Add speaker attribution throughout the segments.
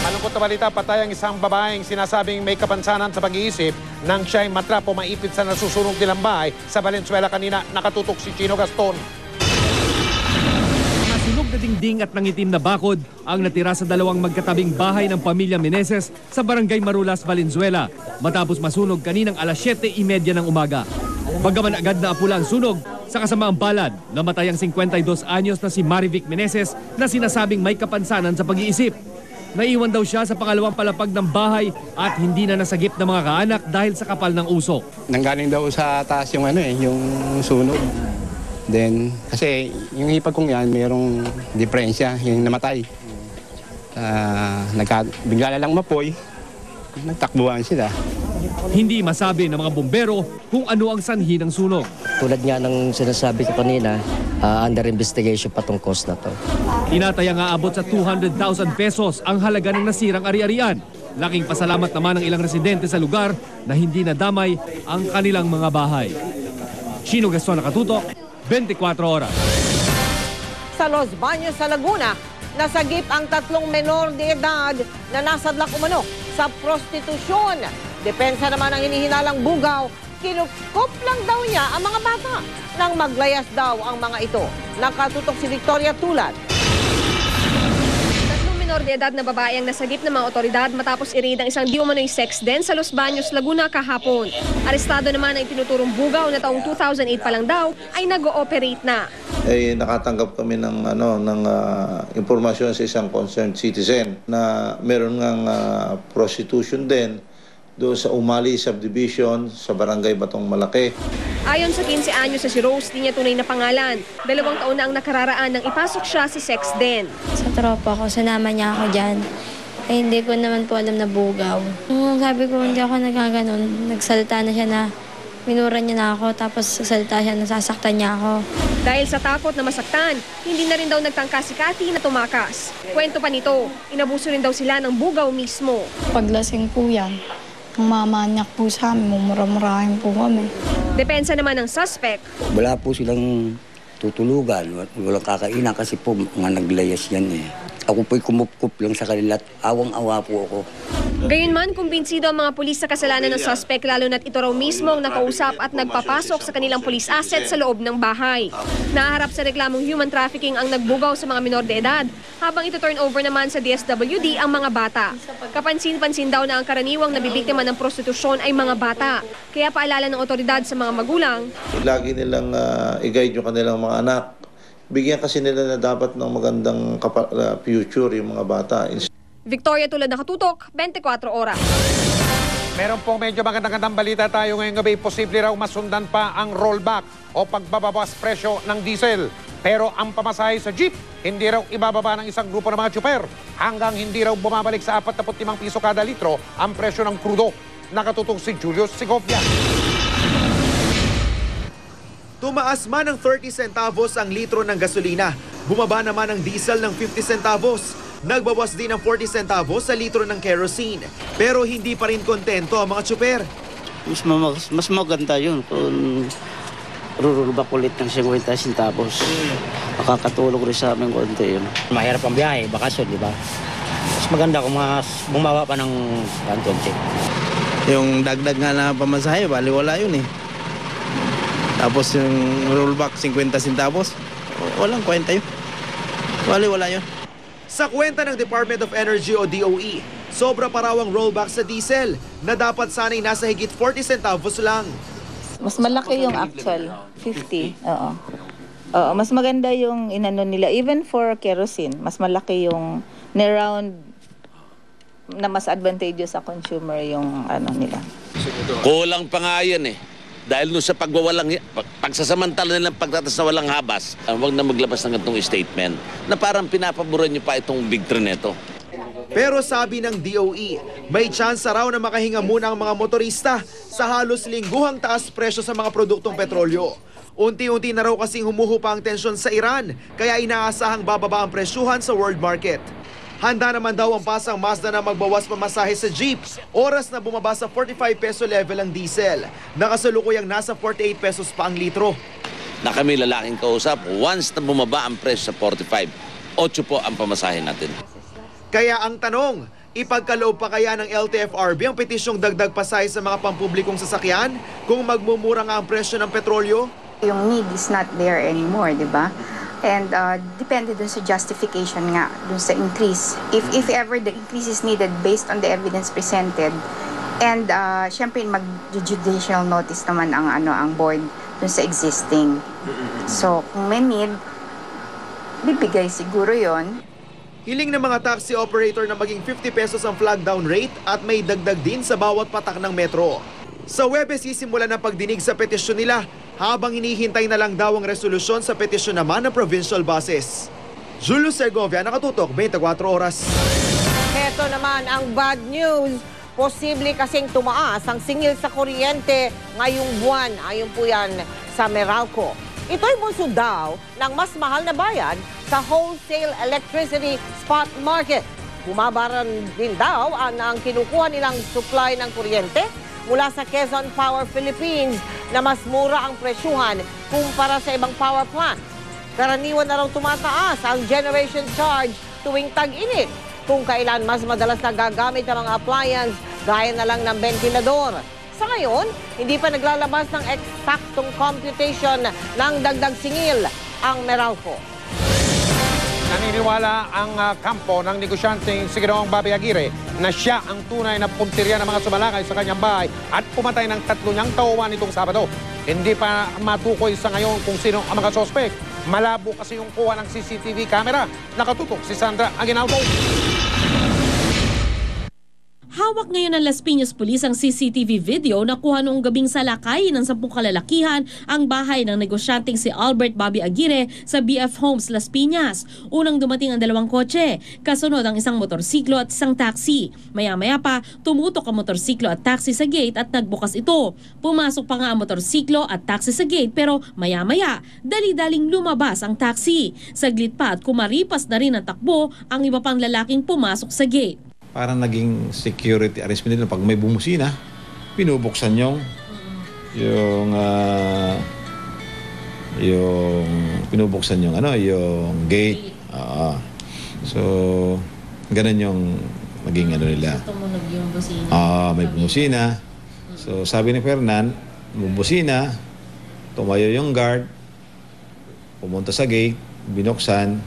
Speaker 1: Malungkot na balita, patay ang isang babaeng sinasabing may kapansanan sa pag-iisip nang siya'y matrap o maipit sa nasusunog nilang bahay sa Valenzuela kanina. Nakatutok si Chino Gaston.
Speaker 2: Nasunog na dingding at nangitim na bakod ang natira sa dalawang magkatabing bahay ng pamilya Meneses sa Barangay Marulas, Valenzuela matapos masunog kaninang alas 7:30 ng umaga. Bagaman agad na apula ang sunog, sa kasamaang palad, namatay ang 52 anyos na si Marivic Meneses na sinasabing may kapansanan sa pag-iisip. Naiwan daw siya sa pangalawang palapag ng bahay at hindi na nasagip ng mga kaanak dahil sa kapal ng usok.
Speaker 3: Nanggaling daw sa taas yung yung sunog. Then kasi yung hipag kong yan, mayroong diferensya, yung namatay. Bigla na lang mapoy, nagtakbuhan sila.
Speaker 2: Hindi masabi ng mga bumbero kung ano ang sanhi ng sunog.
Speaker 4: Tulad nga ng sinasabi ko kanina, under investigation pa tong cause na to.
Speaker 2: Tinatayang aabot sa 200,000 pesos ang halaga ng nasirang ari-arian. Laking pasalamat naman ng ilang residente sa lugar na hindi nadamay ang kanilang mga bahay. Chino Gaston, nakatutok, 24 oras.
Speaker 5: Sa Los Baños sa Laguna, nasagip ang 3 menor de edad na nasadlak umano sa prostitusyon. Depensa naman ang hinihinalang bugaw, kinukup lang daw niya ang mga bata nang maglayas daw ang mga ito. Nakatutok si Victoria Tulad.
Speaker 6: 3 menor de edad na babae ang nasagip ng mga otoridad matapos i-raid ang isang di umano'y sex den sa Los Baños, Laguna kahapon. Arestado naman ang itinuturong bugaw na taong 2008 pa lang daw ay nag-ooperate na.
Speaker 7: Nakatanggap kami ng impormasyon sa isang concerned citizen na meron ngang prostitution din doon sa Umali Subdivision sa Barangay Batong Malaki.
Speaker 6: Ayon sa 15 anyos na si Rose, di niya tunay na pangalan. 2 taon na ang nakararaan nang ipasok siya sa sex den.
Speaker 8: Sa tropa ko, sinama niya ako dyan. Hindi ko naman po alam na bugaw. Sabi ko, hindi ako nagkaganon. Nagsalita na siya na minura niya na ako, tapos salita siya, nasasaktan niya ako.
Speaker 6: Dahil sa takot na masaktan, hindi na rin daw nagtangka si Cathy na tumakas. Kwento pa nito, inabuso rin daw sila ng bugaw mismo.
Speaker 9: Paglasing po yan, mamanyak po sa amin, mumura-murahin po kami.
Speaker 6: Depensa naman ng suspect.
Speaker 10: Wala po silang tutulugan, walang kakainan kasi po mga naglayas yan eh. Ako po'y kumukup lang sa kanila at awang-awa po ako.
Speaker 6: Gayunman, kumbinsido ang mga pulis sa kasalanan ng suspect lalo na't ito raw mismo ang nakausap at nagpapasok sa kanilang police asset sa loob ng bahay. Naharap sa reklamong human trafficking ang nagbugaw sa mga minor de edad, habang ito turn over naman sa DSWD ang mga bata. Kapansin-pansin daw na ang karaniwang nabibiktima ng prostitusyon ay mga bata. Kaya paalala ng otoridad sa mga magulang,
Speaker 7: Lagi nilang i-guide yung kanilang mga anak. Bigyan kasi nila na dapat ng magandang future yung mga bata.
Speaker 6: Victoria Tulad, nakatutok, 24 oras.
Speaker 1: Meron pong medyo magandang balita tayo ngayong gabi. Posible raw masundan pa ang rollback o pagbabawas presyo ng diesel. Pero ang pamasahe sa jeep, hindi raw ibababa ng isang grupo ng mga tsuper hanggang hindi raw bumabalik sa 45 piso kada litro ang presyo ng krudo. Nakatutok si Julius Segovia.
Speaker 11: Tumaas man ng 30 centavos ang litro ng gasolina. Bumaba naman ang diesel ng 50 centavos. Nagbawas din ng 40 centavos sa litro ng kerosene. Pero hindi pa rin kontento ang mga tsuper.
Speaker 10: Mas maganda yun kung rurulbak ulit ng 50 centavos. Makakatulog rin sa amin konti yun.
Speaker 4: Mahirap ang biyahe, bakasyon, di ba? Mas maganda kung mas bumaba pa ng konti.
Speaker 12: Yung dagdag nga na pamasahe, baliwala yun eh. Tapos yung rollback 50 centavos, walang kwenta yun. Wala yun.
Speaker 11: Sa kwenta ng Department of Energy o DOE, sobra pa raw ang rollback sa diesel na dapat sana'y nasa higit 40 centavos lang.
Speaker 9: Mas malaki yung actual, 50. Oo, mas maganda yung inano nila. Even for kerosene, mas malaki yung na-round na mas advantageous sa consumer yung ano nila.
Speaker 13: Kulang pa nga yan eh. Dahil no sa pagsasamantala nilang pagtatas na walang habas, huwag na maglabas ng itong statement na parang pinapaboran niyo pa itong big trend neto.
Speaker 11: Pero sabi ng DOE, may tsansa raw na makahinga muna ang mga motorista sa halos lingguhang taas presyo sa mga produktong petrolyo. Unti-unti na raw kasing humuhupa ang tensyon sa Iran, kaya inaasahang bababa ang presyuhan sa world market. Handa naman daw ang pasang Mazda na magbawas pamasahe sa jeep. Oras na bumaba sa 45 peso level ang diesel. Nakasalukuyang nasa 48 pesos pa ang litro.
Speaker 13: Na kami lalaking kausap, once na bumaba ang presyo sa 45, 8 po ang pamasahe natin.
Speaker 11: Kaya ang tanong, Ipagkaloob pa kaya ng LTFRB ang petisyong dagdag pasay sa mga pampublikong sasakyan kung magmumura nga ang presyo ng petrolyo?
Speaker 14: Yung need is not there anymore, di ba? And depende dun sa justification nga, dun sa increase. If ever the increase is needed based on the evidence presented, and syempre mag-judicial notice naman ang board dun sa existing. So kung may need, bibigay siguro yon.
Speaker 11: Hiling ng mga taxi operator na maging 50 pesos ang flag down rate at may dagdag din sa bawat patak ng metro. Sa Huwebes sisimula ng pagdinig sa petisyon nila habang hinihintay na lang daw ang resolusyon sa petisyon naman ng provincial buses. Julio Segovia, Nakatutok, 24 Oras.
Speaker 5: Ito naman ang bad news. Posible kasing tumaas ang singil sa kuryente ngayong buwan. Ayon po yan sa Meralco. Ito'y bunso daw ng mas mahal na bayad sa wholesale electricity spot market. Bumabaran din daw ang kinukuha nilang supply ng kuryente mula sa Quezon Power Philippines na mas mura ang presyuhan kumpara sa ibang power plant. Karaniwan na raw tumataas ang generation charge tuwing tag-init, kung kailan mas madalas nagagamit ang mga appliance gaya na lang ng ventilador. Sa ngayon, hindi pa naglalabas ng eksaktong computation ng dagdag singil ang Meralco.
Speaker 1: Naniniwala ang kampo ng negosyanteng si Ginoong Bobby Aguirre na siya ang tunay na puntirya ng mga sumalakay sa kanyang bahay at pumatay ng 3 niyang tauhan nitong Sabado. Hindi pa matukoy sa ngayon kung sino ang mga sospek. Malabo kasi yung kuha ng CCTV camera. Nakatutok si Sandra Aguinaldo.
Speaker 15: Hawak ngayon ng Las Piñas Police ang CCTV video na kuha noong gabing salakay ng 10 kalalakihan ang bahay ng negosyanteng si Albert Bobby Aguirre sa BF Homes, Las Piñas. Unang dumating ang 2 kotse, kasunod ang isang motorsiklo at isang taxi. Maya-maya pa, tumutok ang motorsiklo at taxi sa gate at nagbukas ito. Pumasok pa nga ang motorsiklo at taxi sa gate pero maya-maya, dali-daling lumabas ang taxi. Saglit pa at kumaripas na rin ang takbo ang iba pang lalaking pumasok sa gate.
Speaker 16: Parang naging security arrangement nila. Pag may bumusina, pinubuksan yung pinubuksan yung gate. So ganun yung naging nila. May bumusina. So sabi ni Fernan, bumusina, tumayo yung guard, pumunta sa gate, binuksan,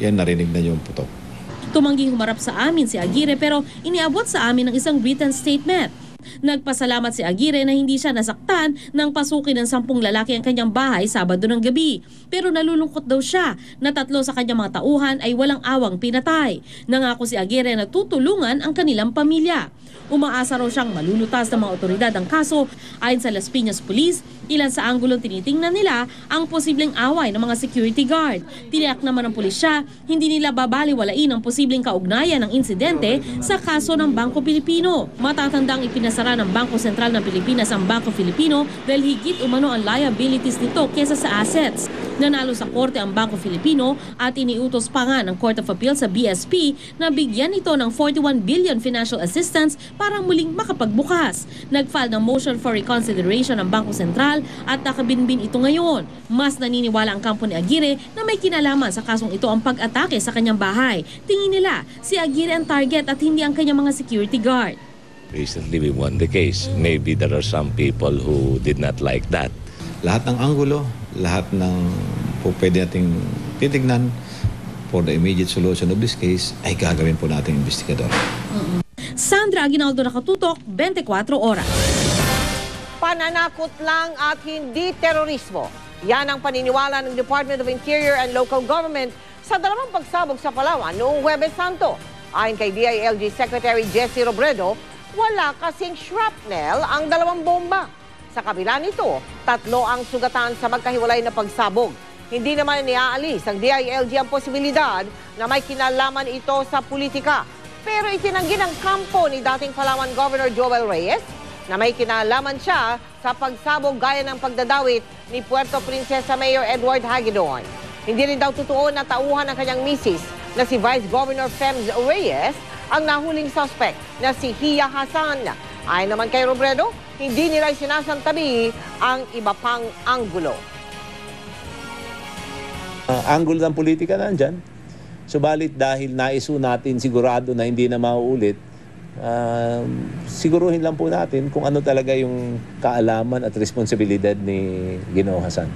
Speaker 16: yan narinig na yung putok.
Speaker 15: Tumangging humarap sa amin si Aguirre pero iniabot sa amin ng isang written statement. Nagpasalamat si Aguirre na hindi siya nasaktan nang pasukin ng 10 lalaki ang kanyang bahay Sabado ng gabi. Pero nalulungkot daw siya na 3 sa kanyang mga tauhan ay walang awang pinatay. Nangako si Aguirre na tutulungan ang kanilang pamilya. Umaasa raw siyang malulutas ng mga otoridad ang kaso. Ayon sa Las Piñas Police, ilan sa anggulong tinitingnan nila ang posibleng away ng mga security guard. Tiniyak naman ng pulisya, hindi nila babaliwalain ang posibleng kaugnayan ng insidente sa kaso ng Bangko Pilipino. Matatandang ipinasara ng Bangko Sentral ng Pilipinas ang Bangko Filipino dahil higit umano ang liabilities nito kesa sa assets. Nanalo sa korte ang Bangko Filipino at iniutos pa nga ng Court of Appeal sa BSP na bigyan ito ng 41 billion financial assistance para muling makapagbukas. Nag-file ng motion for reconsideration ang Bangko Sentral at nakabinbin ito ngayon. Mas naniniwala ang kampo ni Aguirre na may kinalaman sa kasong ito ang pag-atake sa kanyang bahay. Tingin nila si Aguirre ang target at hindi ang kanyang mga security guard.
Speaker 17: Recently we won the case. Maybe there are some people who did not like that.
Speaker 16: Lahat ng anggulo, lahat ng pwede nating titignan for the immediate solution of this case ay gagawin po nating investigador.
Speaker 15: Sandra Aguinaldo, Nakatutok, 24 Oras.
Speaker 5: Pananakot lang at hindi terorismo. Yan ang paniniwala ng Department of Interior and Local Government sa 2 pagsabog sa Palawan noong Huwebes Santo. Ayon kay DILG Secretary Jesse Robredo, wala kasing shrapnel ang 2 bomba. Sa kabila nito, 3 ang sugatan sa magkahiwalay na pagsabog. Hindi naman niaalis ang DILG ang posibilidad na may kinalaman ito sa politika. Pero itinanggi ng kampo ni dating Palawan Governor Joel Reyes na may kinalaman siya sa pagsabog gaya ng pagdadawit ni Puerto Princesa Mayor Edward Hagedorn. Hindi rin daw totoo na tauhan ng kanyang misis na si Vice Governor Fems Reyes ang nahuling suspect na si Hia Hasan. Ayon naman kay Robredo, hindi nila sinasantabi ang iba pang anggulo.
Speaker 18: Anggulo ng politika nandyan. Subalit dahil naiso natin sigurado na hindi na mauulit, siguruhin lang po natin kung ano talaga yung kaalaman at responsibilidad ni Ginoong Hasan.